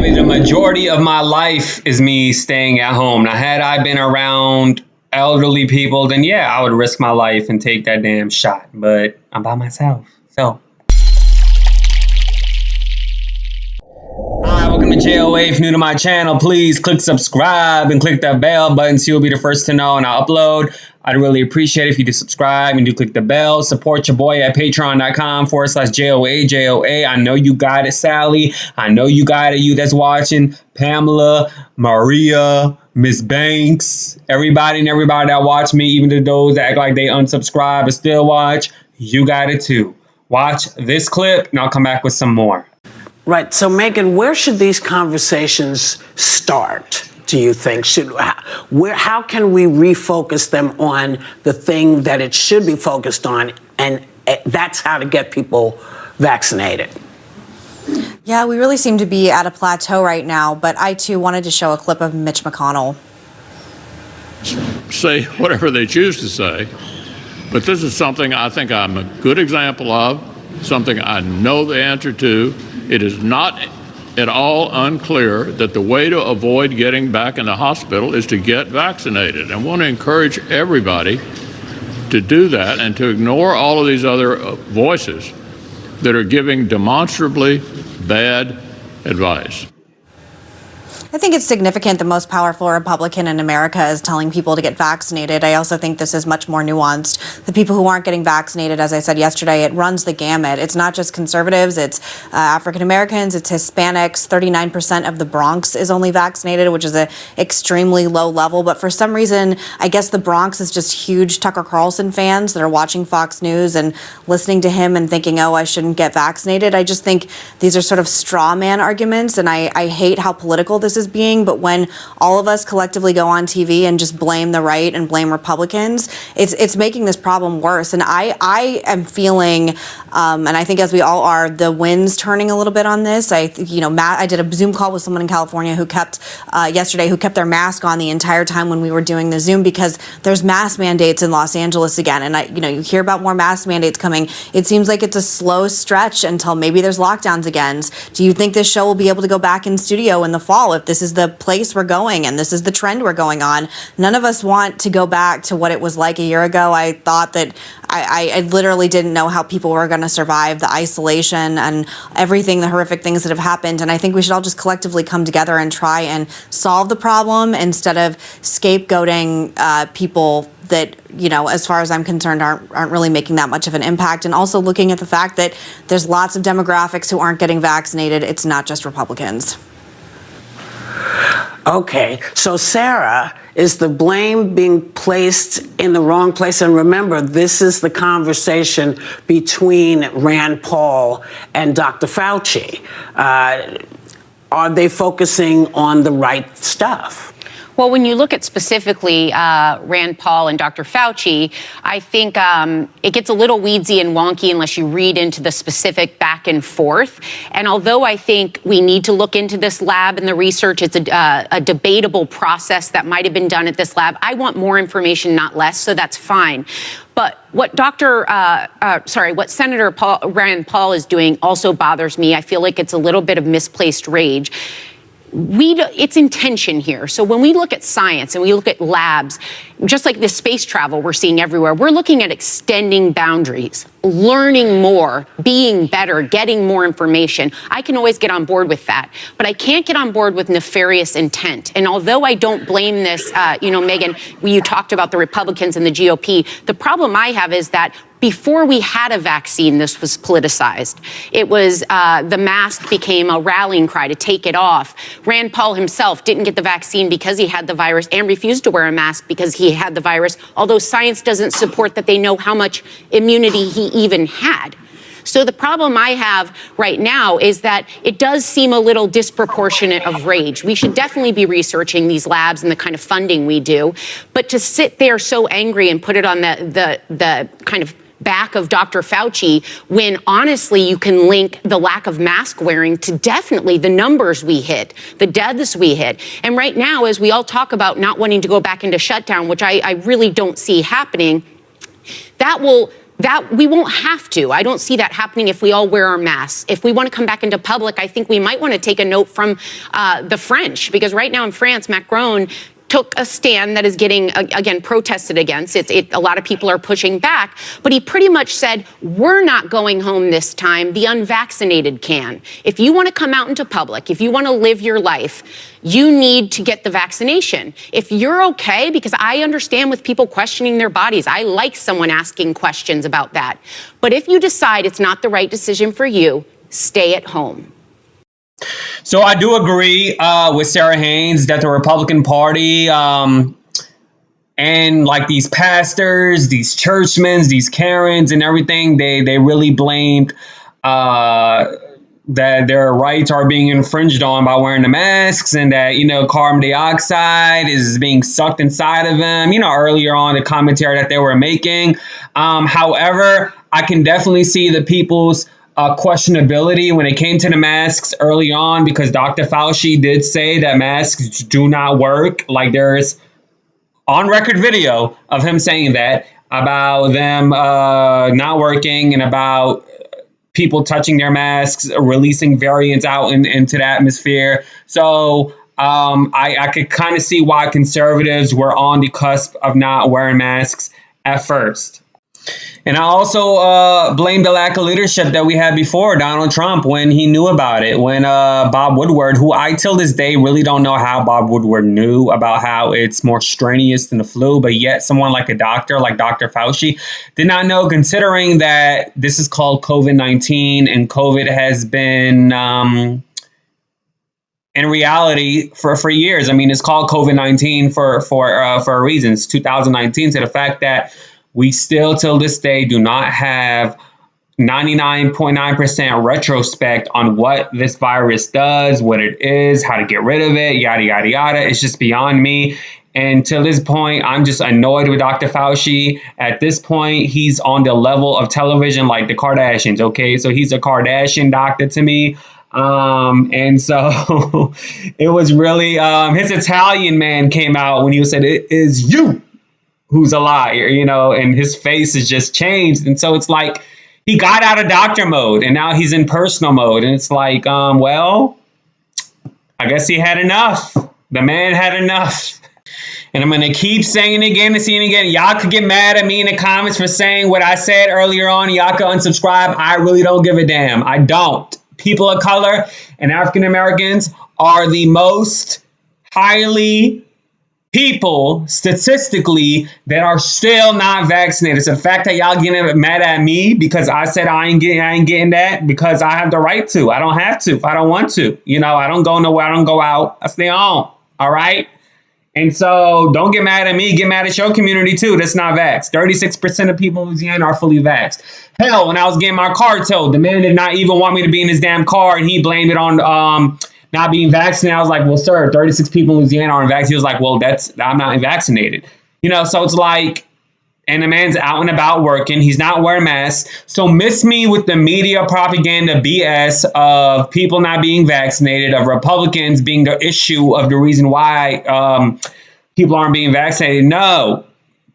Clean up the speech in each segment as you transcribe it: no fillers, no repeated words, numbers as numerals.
Sadly, the majority of my life is me staying at home. Now, had I been around elderly people, then yeah, I would risk my life and take that damn shot. But I'm by myself, so. Hi, welcome to JOA. If you're new to my channel, please click subscribe and click that bell button so you'll be the first to know when I upload. I'd really appreciate it if you do subscribe and do click the bell. Support your boy at patreon.com/JOA. I know you got it, Sally. I know you got it, you that's watching. Pamela, Maria, Miss Banks, everybody that watch me, even to those that act like they unsubscribe but still watch, you got it too. Watch this clip and I'll come back with some more. Right. So, Meghan, where should these conversations start, do you think? How can we refocus them on the thing that it should be focused on? And that's how to get people vaccinated. Yeah, we really seem to be at a plateau right now. But I, too, wanted to show a clip of Mitch McConnell. Say whatever they choose to say. But this is something I think I'm a good example of, something I know the answer to. It is not at all unclear that the way to avoid getting back in the hospital is to get vaccinated. I want to encourage everybody to do that and to ignore all of these other voices that are giving demonstrably bad advice. I think it's significant the most powerful Republican in America is telling people to get vaccinated. I also think this is much more nuanced. The people who aren't getting vaccinated, as I said yesterday, it runs the gamut. It's not just conservatives, it's African Americans, it's Hispanics. 39% of the Bronx is only vaccinated, which is an extremely low level. But for some reason, I guess the Bronx is just huge Tucker Carlson fans that are watching Fox News and listening to him and thinking, oh, I shouldn't get vaccinated. I just think these are sort of straw man arguments, and I hate how political this is being, but when all of us collectively go on TV and just blame the right and blame Republicans, it's making this problem worse. And I am feeling, and I think as we all are, the wind's turning a little bit on this. I did a Zoom call with someone in California who kept yesterday, who kept their mask on the entire time when we were doing the Zoom because there's mask mandates in Los Angeles again. And you hear about more mask mandates coming. It seems like it's a slow stretch until maybe there's lockdowns again. Do you think this show will be able to go back in studio in the fall if this is the place we're going and this is the trend we're going on? None of us want to go back to what it was like a year ago. I thought that I literally didn't know how people were going to survive the isolation and everything, the horrific things that have happened. And I think we should all just collectively come together and try and solve the problem instead of scapegoating people that, as far as I'm concerned, aren't really making that much of an impact. And also looking at the fact that there's lots of demographics who aren't getting vaccinated. It's not just Republicans. Okay, so Sarah, is the blame being placed in the wrong place? And remember, this is the conversation between Rand Paul and Dr. Fauci. Are they focusing on the right stuff? Well, when you look at specifically Rand Paul and Dr. Fauci, I think it gets a little weedsy and wonky unless you read into the specific back and forth. And although I think we need to look into this lab and the research, it's a debatable process that might have been done at this lab. I want more information, not less, so that's fine. But what Senator Rand Paul is doing also bothers me. I feel like it's a little bit of misplaced rage. It's intention here. So when we look at science and we look at labs, just like the space travel we're seeing everywhere, we're looking at extending boundaries, learning more, being better, getting more information. I can always get on board with that, but I can't get on board with nefarious intent. And although I don't blame this, Meghan, you talked about the Republicans and the GOP, the problem I have is that before we had a vaccine, this was politicized. It was the mask became a rallying cry to take it off. Rand Paul himself didn't get the vaccine because he had the virus and refused to wear a mask because he had the virus, although science doesn't support that they know how much immunity he even had. So the problem I have right now is that it does seem a little disproportionate of rage. We should definitely be researching these labs and the kind of funding we do. But to sit there so angry and put it on the kind of back of Dr. Fauci, when honestly you can link the lack of mask wearing to definitely the numbers we hit, the deaths we hit. And right now, as we all talk about not wanting to go back into shutdown, which I really don't see happening, that will that we won't have to. I don't see that happening if we all wear our masks. If we want to come back into public, I think we might want to take a note from the French, because right now in France, Macron took a stand that is getting, again, protested against. A lot of people are pushing back, but he pretty much said, we're not going home this time, the unvaccinated can. If you want to come out into public, if you want to live your life, you need to get the vaccination. If you're okay, because I understand with people questioning their bodies, I like someone asking questions about that. But if you decide it's not the right decision for you, stay at home. So I do agree with Sara Haines that the Republican Party and like these pastors, these churchmen, these Karens and everything, they really blamed that their rights are being infringed on by wearing the masks, and that, carbon dioxide is being sucked inside of them, earlier on the commentary that they were making. However, I can definitely see the people's questionability when it came to the masks early on, because Dr. Fauci did say that masks do not work. Like, there's on record video of him saying that about them not working, and about people touching their masks, releasing variants out into the atmosphere. So I could kind of see why conservatives were on the cusp of not wearing masks at first. And I also blame the lack of leadership that we had before Donald Trump, when he knew about it. When Bob Woodward, who I till this day really don't know how Bob Woodward knew about how it's more strenuous than the flu, but yet someone like a doctor, like Dr. Fauci, did not know, considering that this is called COVID-19, and COVID has been in reality for years. I mean, it's called COVID-19 for a reason. It's 2019. So the fact that we still, till this day, do not have 99.9% retrospect on what this virus does, what it is, how to get rid of it, yada, yada, yada. It's just beyond me. And to this point, I'm just annoyed with Dr. Fauci. At this point, he's on the level of television like the Kardashians, okay? So he's a Kardashian doctor to me. And so it was really, his Italian man came out when he said, "It is you who's a liar," and his face has just changed. And so it's like he got out of doctor mode and now he's in personal mode. And it's like, well, I guess he had enough. The man had enough. And I'm going to keep saying it again and saying it again. Y'all could get mad at me in the comments for saying what I said earlier on. Y'all could unsubscribe. I really don't give a damn. I don't. People of color and African Americans are the most highly people statistically that are still not vaccinated. So the fact that y'all getting mad at me because I said I ain't getting that, because I have the right to. I don't have to if I don't want to. I don't go nowhere. I don't go out. I stay home. All right. And so don't get mad at me. Get mad at your community too. That's not vaxxed. 36% of people in Louisiana are fully vaxxed. Hell, when I was getting my car towed, the man did not even want me to be in his damn car, and he blamed it on not being vaccinated. I was like, well, sir, 36 people in Louisiana aren't vaccinated. He was like, well, I'm not vaccinated. So it's like, and the man's out and about working. He's not wearing masks. So miss me with the media propaganda BS of people not being vaccinated, of Republicans being the issue of the reason why people aren't being vaccinated. No,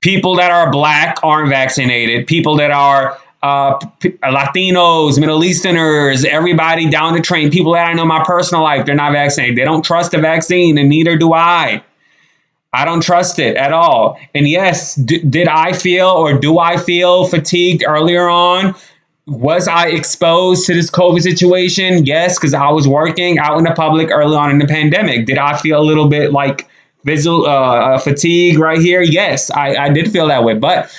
people that are black aren't vaccinated. People that are Latinos, Middle Easterners, everybody down the train, people that I know in my personal life, they're not vaccinated. They don't trust the vaccine, and neither do I. I don't trust it at all. And yes, did I feel, or do I feel fatigued earlier on? Was I exposed to this COVID situation? Yes, because I was working out in the public early on in the pandemic. Did I feel a little bit like visual fatigue right here? Yes, I did feel that way. But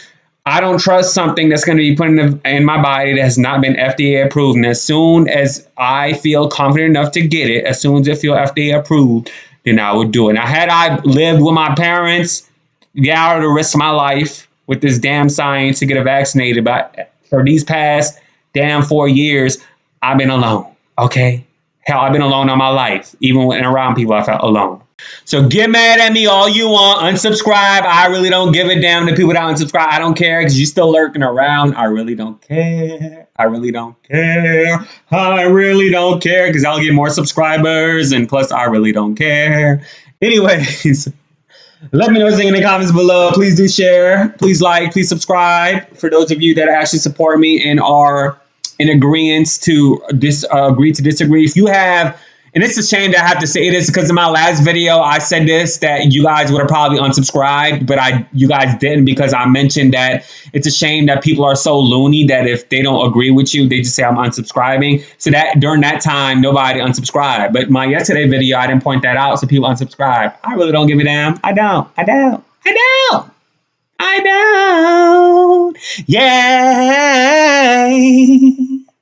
I don't trust something that's going to be put in my body that has not been FDA approved. And as soon as I feel confident enough to get it, as soon as it feels FDA approved, then I would do it. Now, had I lived with my parents, I would have risked my life with this damn science to get vaccinated. But for these past damn 4 years, I've been alone. Okay? Hell, I've been alone all my life. Even when around people, I felt alone. So get mad at me all you want. Unsubscribe. I really don't give a damn to people that unsubscribe. I don't care because you're still lurking around. I really don't care. I really don't care. I really don't care because I'll get more subscribers. And plus, I really don't care. Anyways, Let me know what you think in the comments below. Please do share. Please like. Please subscribe. For those of you that actually support me and are in agreement to agree to disagree. If you have, and it's a shame that I have to say this because in my last video I said this, that you guys would have probably unsubscribed, but you guys didn't, because I mentioned that it's a shame that people are so loony that if they don't agree with you, they just say I'm unsubscribing. So that during that time, nobody unsubscribed. But my yesterday video, I didn't point that out, so people unsubscribe. I really don't give a damn. I don't. Yay!